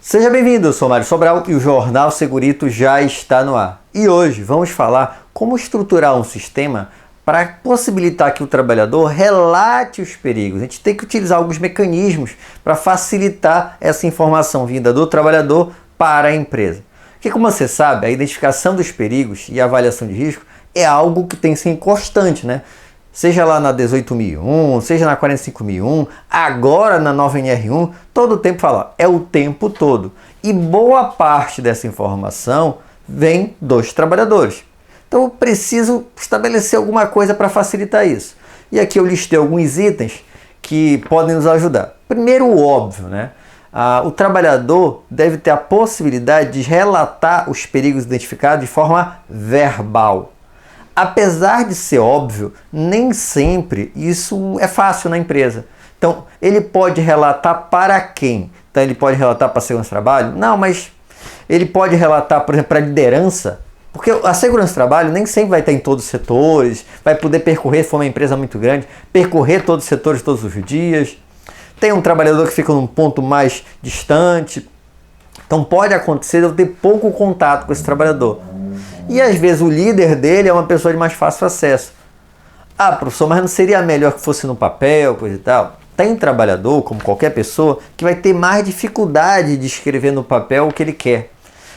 Seja bem-vindo, eu sou Mário Sobral e o Jornal Segurito já está no ar. E hoje vamos falar como estruturar um sistema para possibilitar que o trabalhador relate os perigos. A gente tem que utilizar alguns mecanismos para facilitar essa informação vinda do trabalhador para a empresa. Porque, como você sabe, a identificação dos perigos e a avaliação de risco é algo que tem que ser constante, né? Seja lá na 18.001, seja na 45.001, agora na nova NR1, todo o tempo fala, é o tempo todo. E boa parte dessa informação vem dos trabalhadores. Então eu preciso estabelecer alguma coisa para facilitar isso. E aqui eu listei alguns itens que podem nos ajudar. Primeiro, o óbvio, né? O trabalhador deve ter a possibilidade de relatar os perigos identificados de forma verbal. Apesar de ser óbvio, nem sempre isso é fácil na empresa. Então, ele pode relatar para quem? Então, ele pode relatar para a segurança do trabalho? Não, mas ele pode relatar, por exemplo, para a liderança, porque a segurança do trabalho nem sempre vai estar em todos os setores, vai poder percorrer, se for uma empresa muito grande, percorrer todos os setores todos os dias. Tem um trabalhador que fica num ponto mais distante. Então, pode acontecer de eu ter pouco contato com esse trabalhador. E às vezes o líder dele é uma pessoa de mais fácil acesso. Professor, mas não seria melhor que fosse no papel, coisa e tal? Tem trabalhador, como qualquer pessoa, que vai ter mais dificuldade de escrever no papel o que ele quer.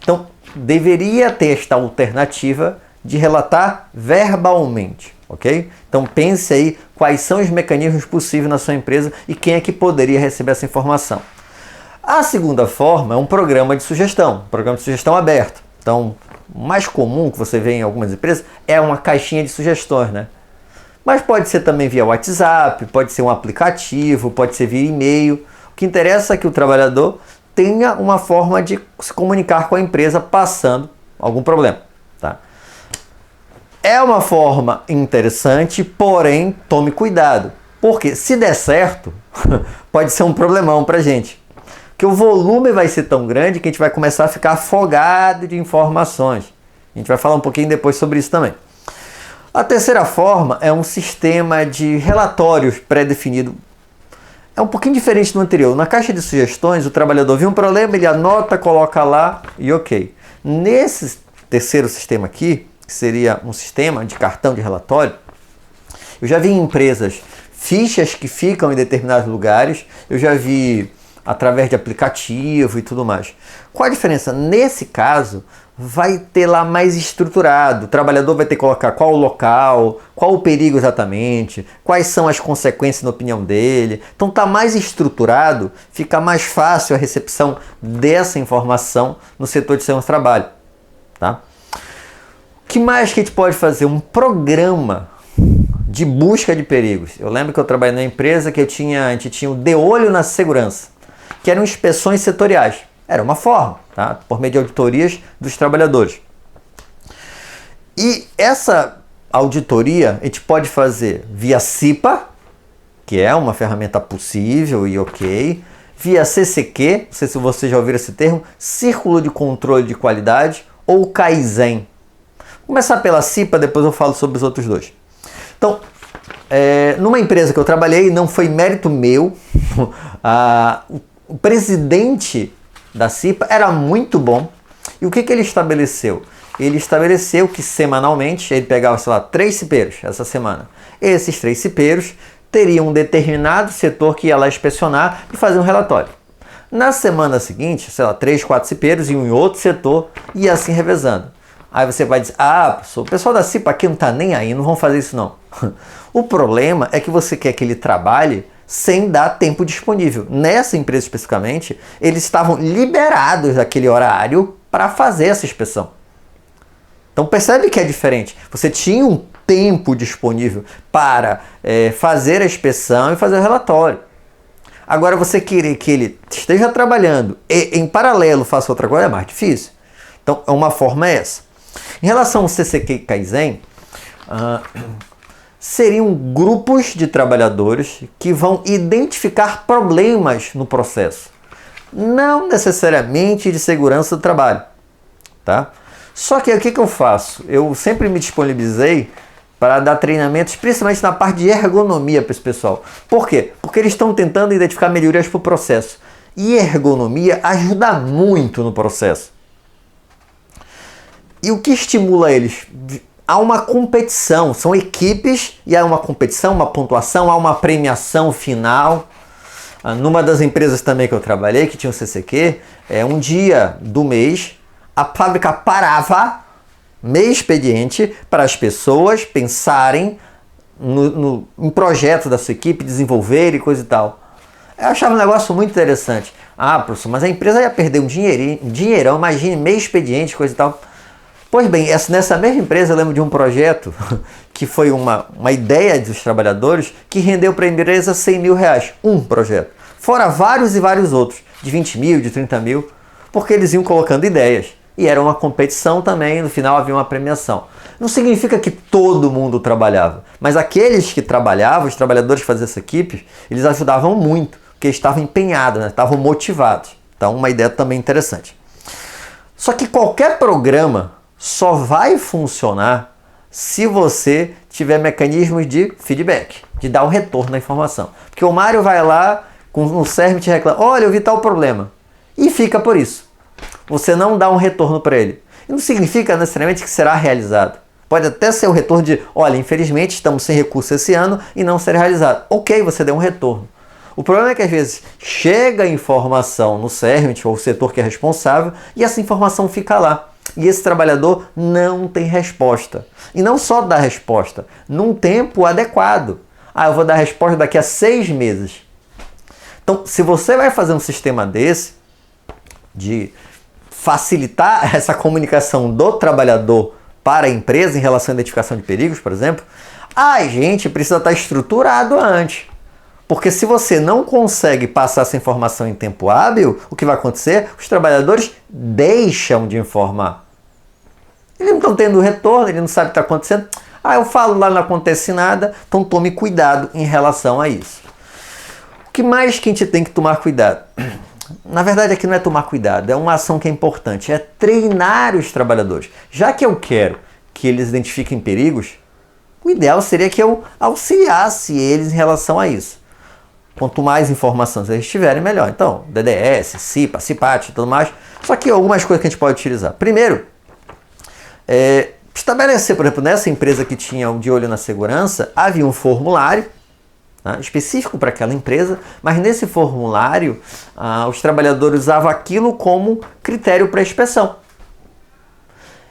Então, deveria ter esta alternativa de relatar verbalmente, ok? Então, pense aí quais são os mecanismos possíveis na sua empresa e quem é que poderia receber essa informação. A segunda forma é um programa de sugestão aberto. Então, o mais comum que você vê em algumas empresas é uma caixinha de sugestões, né? Mas pode ser também via WhatsApp, pode ser um aplicativo, pode ser via e-mail. O que interessa é que o trabalhador tenha uma forma de se comunicar com a empresa passando algum problema, tá? É uma forma interessante, porém tome cuidado, porque se der certo, pode ser um problemão pra gente. Que o volume vai ser tão grande que a gente vai começar a ficar afogado de informações. A gente vai falar um pouquinho depois sobre isso também. A terceira forma é um sistema de relatórios pré-definido. É um pouquinho diferente do anterior. Na caixa de sugestões, o trabalhador viu um problema, ele anota, coloca lá e ok. Nesse terceiro sistema aqui, que seria um sistema de cartão de relatório, eu já vi em empresas fichas que ficam em determinados lugares, eu já vi através de aplicativo e tudo mais. Qual a diferença? Nesse caso, vai ter lá mais estruturado. O trabalhador vai ter que colocar qual o local, qual o perigo exatamente, quais são as consequências na opinião dele. Então está mais estruturado, fica mais fácil a recepção dessa informação no setor de segurança do trabalho. Tá? O que mais que a gente pode fazer? Um programa de busca de perigos. Eu lembro que eu trabalhei numa empresa que a gente tinha o De Olho na Segurança, que eram inspeções setoriais. Era uma forma, tá? Por meio de auditorias dos trabalhadores. E essa auditoria a gente pode fazer via CIPA, que é uma ferramenta possível e ok, via CCQ, não sei se você já ouviu esse termo, Círculo de Controle de Qualidade, ou Kaizen. Vou começar pela CIPA, depois eu falo sobre os outros dois. Então, numa empresa que eu trabalhei, não foi mérito meu, o presidente da CIPA era muito bom. E o que ele estabeleceu? Ele estabeleceu que semanalmente ele pegava, sei lá, 3 cipeiros essa semana. Esses 3 cipeiros teriam um determinado setor que ia lá inspecionar e fazer um relatório. Na semana seguinte, sei lá, 3, 4 cipeiros iam em outro setor e assim revezando. Aí você vai dizer, o pessoal da CIPA aqui não está nem aí, não vão fazer isso não. O problema é que você quer que ele trabalhe sem dar tempo disponível. Nessa empresa especificamente, eles estavam liberados daquele horário para fazer essa inspeção. Então percebe que é diferente. Você tinha um tempo disponível para fazer a inspeção e fazer o relatório. Agora você querer que ele esteja trabalhando e em paralelo faça outra coisa é mais difícil. Então uma forma é essa. Em relação ao CCQ e Kaizen, seriam grupos de trabalhadores que vão identificar problemas no processo, não necessariamente de segurança do trabalho, tá? Só que o que eu faço? Eu sempre me disponibilizei para dar treinamentos, principalmente na parte de ergonomia para esse pessoal. Por quê? Porque eles estão tentando identificar melhorias para o processo. e ergonomia ajuda muito no processo. E o que estimula eles? Há uma competição, são equipes e há uma competição, uma pontuação, há uma premiação final. Numa das empresas também que eu trabalhei, que tinha o CCQ, um dia do mês, a fábrica parava meio expediente para as pessoas pensarem em projetos da sua equipe, desenvolver e coisa e tal. Eu achava um negócio muito interessante. Professor, mas a empresa ia perder um dinheirão, imagine, meio expediente, coisa e tal. Pois bem, nessa mesma empresa eu lembro de um projeto que foi uma ideia dos trabalhadores que rendeu para a empresa 100 mil reais, um projeto. Fora vários e vários outros, de 20 mil, de 30 mil, porque eles iam colocando ideias. E era uma competição também, no final havia uma premiação. Não significa que todo mundo trabalhava, mas aqueles que trabalhavam, os trabalhadores que faziam essa equipe, eles ajudavam muito, porque estavam empenhados, estavam motivados. Então, uma ideia também interessante. Só que qualquer programa só vai funcionar se você tiver mecanismos de feedback, de dar o retorno da informação. Porque o Mário vai lá no CERM e te reclama, olha, eu vi tal problema, e fica por isso. Você não dá um retorno para ele. E não significa necessariamente que será realizado. Pode até ser o retorno de, olha, infelizmente estamos sem recurso esse ano e não será realizado. Ok, você deu um retorno. O problema é que às vezes chega a informação no CERMIT ou o setor que é responsável e essa informação fica lá. E esse trabalhador não tem resposta. E não só dá resposta, num tempo adequado. Eu vou dar resposta daqui a 6 meses. Então, se você vai fazer um sistema desse, de facilitar essa comunicação do trabalhador para a empresa em relação à identificação de perigos, por exemplo, gente, precisa estar estruturado antes. Porque se você não consegue passar essa informação em tempo hábil, o que vai acontecer? Os trabalhadores deixam de informar. Eles não estão tendo retorno, ele não sabe o que está acontecendo. Eu falo lá, não acontece nada, então tome cuidado em relação a isso. O que mais que a gente tem que tomar cuidado? Na verdade, aqui não é tomar cuidado, é uma ação que é importante, é treinar os trabalhadores. Já que eu quero que eles identifiquem perigos, o ideal seria que eu auxiliasse eles em relação a isso. Quanto mais informações eles tiverem, melhor. Então, DDS, CIPA, CIPAT e tudo mais. Só que algumas coisas que a gente pode utilizar. Primeiro, estabelecer, por exemplo, nessa empresa que tinha de olho na segurança, havia um formulário específico para aquela empresa, mas nesse formulário os trabalhadores usavam aquilo como critério para inspeção.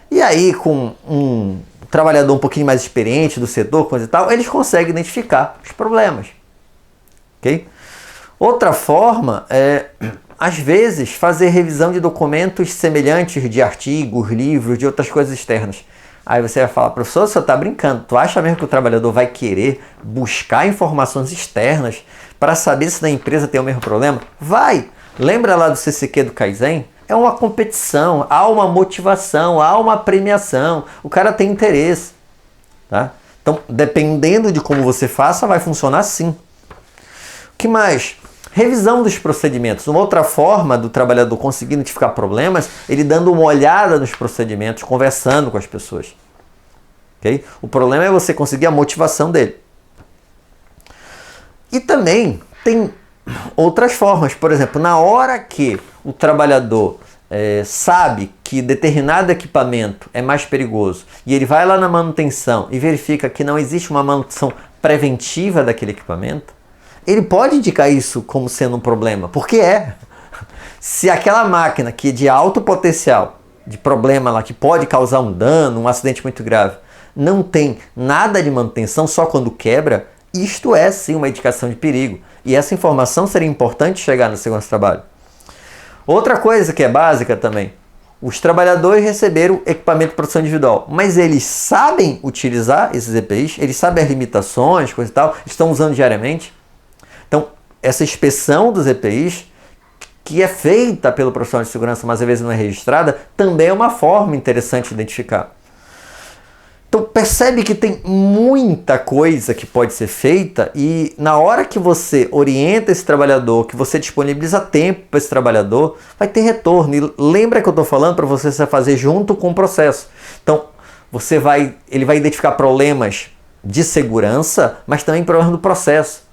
E aí, com um trabalhador um pouquinho mais experiente do setor, coisa e tal, eles conseguem identificar os problemas. Okay? Outra forma é, às vezes, fazer revisão de documentos semelhantes de artigos, livros, de outras coisas externas. Aí você vai falar, professor, você está brincando. Tu acha mesmo que o trabalhador vai querer buscar informações externas para saber se na empresa tem o mesmo problema? Vai! Lembra lá do CCQ do Kaizen? É uma competição, há uma motivação, há uma premiação. O cara tem interesse. Tá? Então, dependendo de como você faça, vai funcionar sim. O que mais? Revisão dos procedimentos. Uma outra forma do trabalhador conseguir identificar problemas, ele dando uma olhada nos procedimentos, conversando com as pessoas. Okay? O problema é você conseguir a motivação dele. E também tem outras formas. Por exemplo, na hora que o trabalhador sabe que determinado equipamento é mais perigoso e ele vai lá na manutenção e verifica que não existe uma manutenção preventiva daquele equipamento, ele pode indicar isso como sendo um problema, porque se aquela máquina que é de alto potencial de problema lá, que pode causar um dano, um acidente muito grave, não tem nada de manutenção, só quando quebra, isto é sim uma indicação de perigo. E essa informação seria importante chegar na segurança do trabalho. Outra coisa que é básica também, os trabalhadores receberam equipamento de proteção individual, mas eles sabem utilizar esses EPIs, eles sabem as limitações, coisa e tal, estão usando diariamente. Então, essa inspeção dos EPIs, que é feita pelo profissional de segurança, mas às vezes não é registrada, também é uma forma interessante de identificar. Então, percebe que tem muita coisa que pode ser feita e na hora que você orienta esse trabalhador, que você disponibiliza tempo para esse trabalhador, vai ter retorno. E lembra que eu estou falando para você fazer junto com o processo. Então, ele vai identificar problemas de segurança, mas também problemas do processo.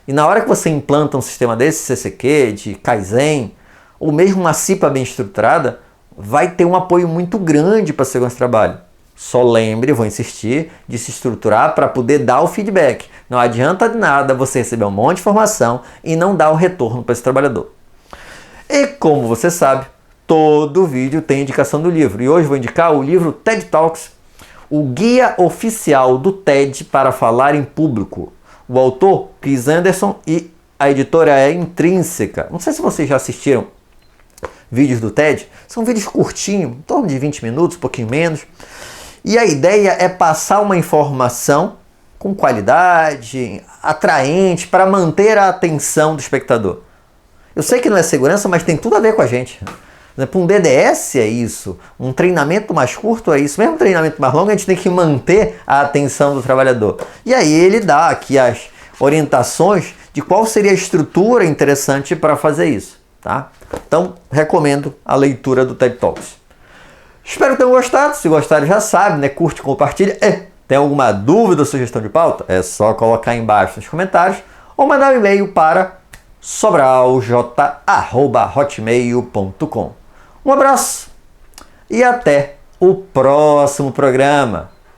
E na hora que você implanta um sistema desse, CCQ, de Kaizen, ou mesmo uma CIPA bem estruturada, vai ter um apoio muito grande para a segurança do trabalho. Só lembre, vou insistir, de se estruturar para poder dar o feedback. Não adianta de nada você receber um monte de informação e não dar o retorno para esse trabalhador. E como você sabe, todo vídeo tem indicação do livro. E hoje vou indicar o livro TED Talks, o guia oficial do TED para falar em público. O autor, Chris Anderson, e a editora é Intrínseca. Não sei se vocês já assistiram vídeos do TED. São vídeos curtinhos, em torno de 20 minutos, um pouquinho menos. E a ideia é passar uma informação com qualidade, atraente, para manter a atenção do espectador. Eu sei que não é segurança, mas tem tudo a ver com a gente. Por exemplo, um DDS é isso, um treinamento mais curto é isso, mesmo um treinamento mais longo a gente tem que manter a atenção do trabalhador. E aí ele dá aqui as orientações de qual seria a estrutura interessante para fazer isso, tá? Então, recomendo a leitura do TED Talks. Espero que tenham gostado. Se gostaram, já sabe, né? Curte, compartilha. Tem alguma dúvida ou sugestão de pauta? É só colocar aí embaixo nos comentários ou mandar um e-mail para sobralj@hotmail.com. Um abraço e até o próximo programa.